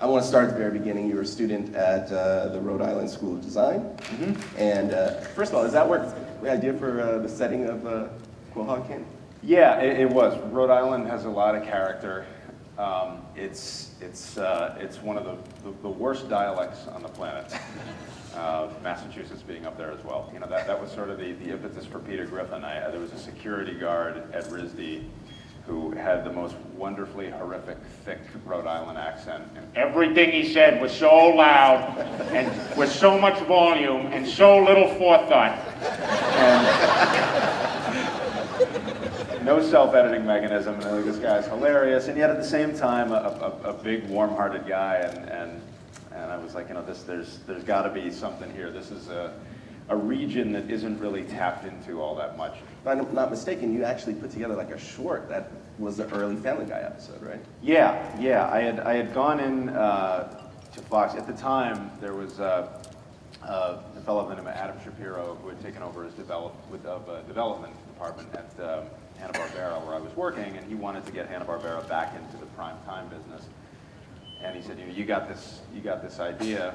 I want to start at the very beginning. You were a student at the Rhode Island School of Design. And first of all, is that where the idea for the setting of Quahog came? Yeah, it was. Rhode Island has a lot of character. It's one of the worst dialects on the planet. Massachusetts being up there as well. You know, that was sort of the impetus for Peter Griffin. There was a security guard at RISD who had the most wonderfully horrific, thick Rhode Island accent. And everything he said was so loud and with so much volume and so little forethought. And no self-editing mechanism. And this guy's hilarious. And yet at the same time, a big, warm-hearted guy. And I was like, you know, there's got to be something here. This is a region that isn't really tapped into all that much. If I'm not mistaken, you actually put together like a short that was the early Family Guy episode, right? Yeah. I had gone in to Fox. At the time, there was a fellow named Adam Shapiro who had taken over his development department at Hanna-Barbera, where I was working, and he wanted to get Hanna-Barbera back into the prime time business. And he said, you got this idea,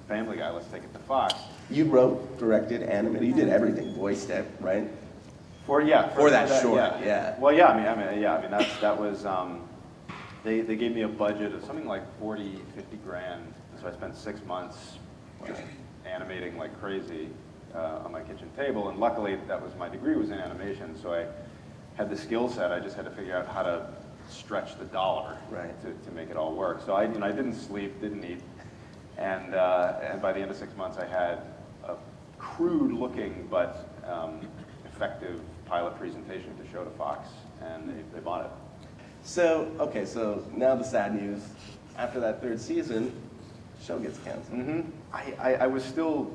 Family Guy, let's take it to Fox. You wrote, directed, animated, you did everything, voiced it, right? For that short, yeah. Well, yeah, I mean that was, they gave me a budget of something like 40, 50 grand, so I spent 6 months just animating like crazy on my kitchen table, and luckily my degree was in animation, so I had the skill set. I just had to figure out how to stretch the dollar to make it all work. So I didn't sleep, didn't eat, and by the end of 6 months I had a crude looking but effective pilot presentation to show to Fox, and they bought it. So now the sad news. After that third season, the show gets canceled. I was still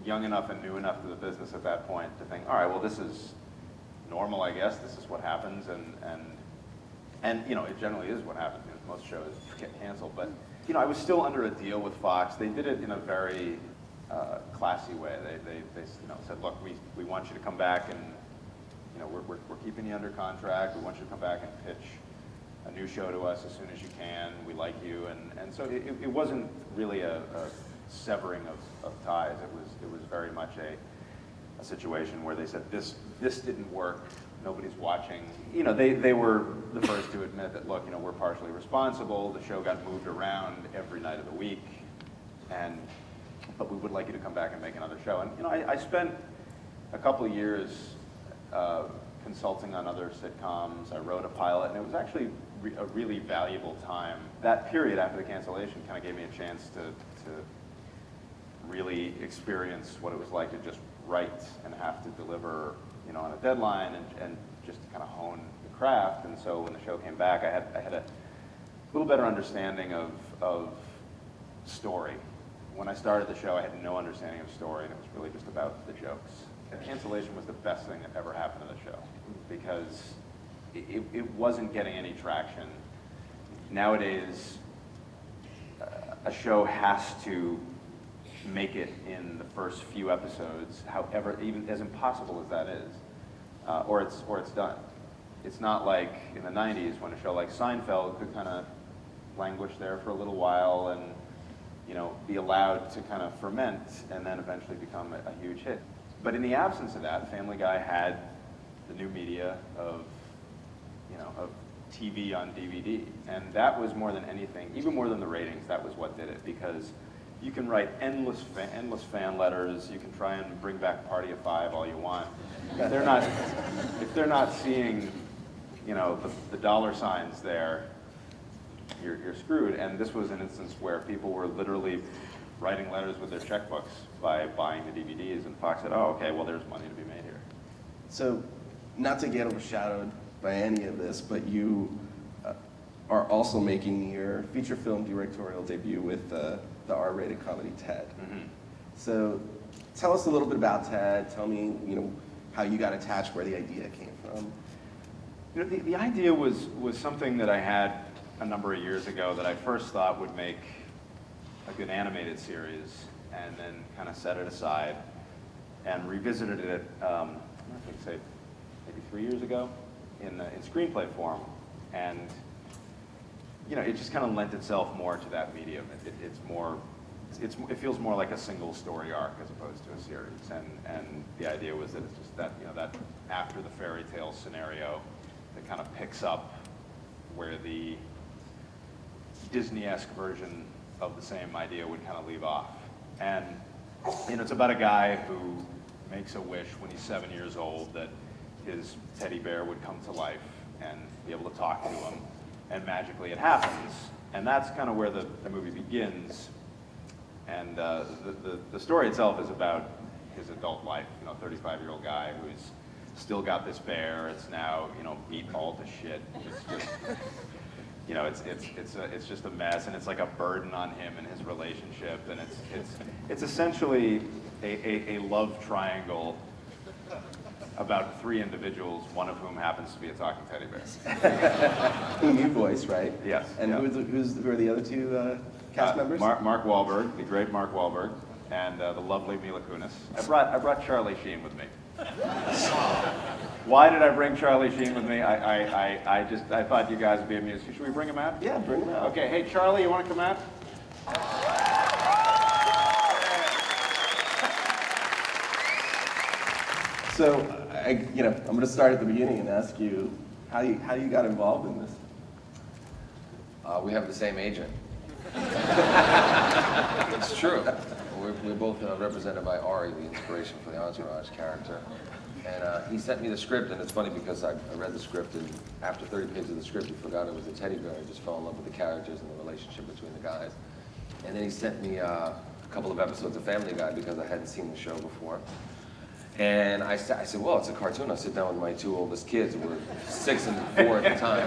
young enough and new enough to the business at that point to think, all right, well, this is normal, I guess. This is what happens, and you know, it generally is what happens. You know, most shows get canceled, but you know, I was still under a deal with Fox. They did it in a very classy way. They said, look, we want you to come back, and you know, we're keeping you under contract. We want you to come back and pitch a new show to us as soon as you can. We like you, and so it wasn't really a severing of ties. It was very much a situation where they said this didn't work. Nobody's watching. You know, they were the first to admit that, look, you know, we're partially responsible. The show got moved around every night of the week, but we would like you to come back and make another show. And you know, I spent a couple of years consulting on other sitcoms. I wrote a pilot, and it was actually a really valuable time. That period after the cancellation kind of gave me a chance to really experience what it was like to just write and have to deliver, you know, on a deadline, and just to kind of hone the craft. And so when the show came back, I had a little better understanding of story. When I started the show, I had no understanding of story, and it was really just about the jokes. And cancellation was the best thing that ever happened to the show, because it wasn't getting any traction. Nowadays, a show has to make it in the first few episodes, however, even as impossible as that is, or it's done. It's not like in the 90s when a show like Seinfeld could kind of languish there for a little while and, you know, be allowed to kind of ferment and then eventually become a huge hit. But in the absence of that, Family Guy had the new media of, you know, of TV on DVD, and that was more than anything, even more than the ratings. That was what did it, because you can write endless fan letters. You can try and bring back Party of Five all you want. If they're not seeing, you know, the dollar signs there, you're screwed. And this was an instance where people were literally writing letters with their checkbooks by buying the DVDs, and Fox said, "Oh, okay, well, there's money to be made here." So, not to get overshadowed by any of this, but you are also making your feature film directorial debut with the R-rated comedy Ted. So tell us a little bit about Ted. Tell me, you know, how you got attached, where the idea came from. You know, the idea was something that I had a number of years ago that I first thought would make a good animated series, and then kind of set it aside and revisited it, I think, say, maybe 3 years ago in screenplay form. And you know, it just kind of lent itself more to that medium. It feels more like a single story arc as opposed to a series. And the idea was that it's just that, you know, that after the fairy tale scenario that kind of picks up where the Disney-esque version of the same idea would kind of leave off. And, you know, it's about a guy who makes a wish when he's 7 years old that his teddy bear would come to life and be able to talk to him, and magically it happens. And that's kind of where the movie begins. And the story itself is about his adult life, you know, 35-year-old guy who's still got this bear. It's now, you know, beat all to shit. It's just, you know, it's just a mess, and it's like a burden on him and his relationship, and it's essentially a love triangle about three individuals, one of whom happens to be a talking teddy bear. Whom you voice, right? Yes. And yeah. who are the other two cast members? Mark Wahlberg, the great Mark Wahlberg, and the lovely Mila Kunis. I brought Charlie Sheen with me. Why did I bring Charlie Sheen with me? I thought you guys would be amused. Should we bring him out? Yeah, bring him out. Okay, hey Charlie, you want to come out? So, I'm going to start at the beginning and ask you how you got involved in this. We have the same agent. It's true. We're both represented by Ari, the inspiration for the Entourage character. And he sent me the script, and it's funny because I read the script, and after 30 pages of the script, he forgot it was a teddy bear. I just fell in love with the characters and the relationship between the guys. And then he sent me a couple of episodes of Family Guy because I hadn't seen the show before. And I said, well, it's a cartoon. I'll sit down with my two oldest kids, who were 6 and 4 at the time.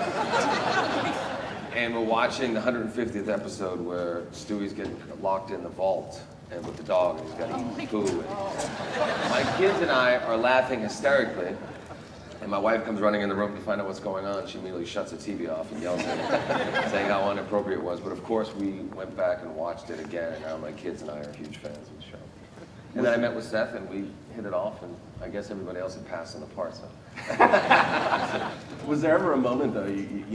And we're watching the 150th episode where Stewie's getting locked in the vault and with the dog, and he's got to eat food. And my kids and I are laughing hysterically, and my wife comes running in the room to find out what's going on. She immediately shuts the TV off and yells at me, saying how inappropriate it was. But of course, we went back and watched it again, and now my kids and I are huge fans of the show. And then I met with Seth, and we hit it off, and I guess everybody else had passed on the part, so. Was there ever a moment, though,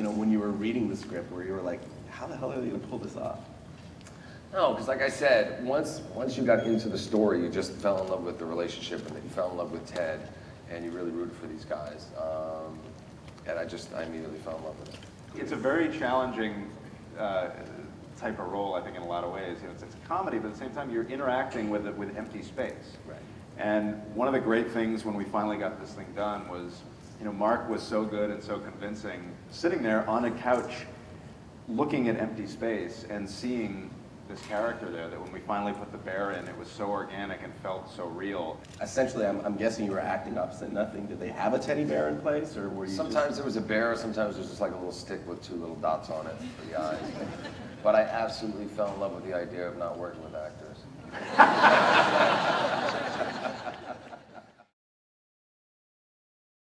when you were reading the script where you were like, how the hell are they going to pull this off? No, because like I said, once you got into the story, you just fell in love with the relationship, and then you fell in love with Ted, and you really rooted for these guys. And I immediately fell in love with it. It's a very challenging type of role, I think, in a lot of ways. You know, it's a comedy, but at the same time, you're interacting with empty space. Right. And one of the great things when we finally got this thing done was, Mark was so good and so convincing, sitting there on a couch, looking at empty space and seeing this character there, that when we finally put the bear in, it was so organic and felt so real. Essentially, I'm guessing you were acting opposite nothing. Did they have a teddy bear in place, or were you Sometimes there was a bear, sometimes there was just like a little stick with 2 little dots on it for the eyes. But I absolutely fell in love with the idea of not working with actors.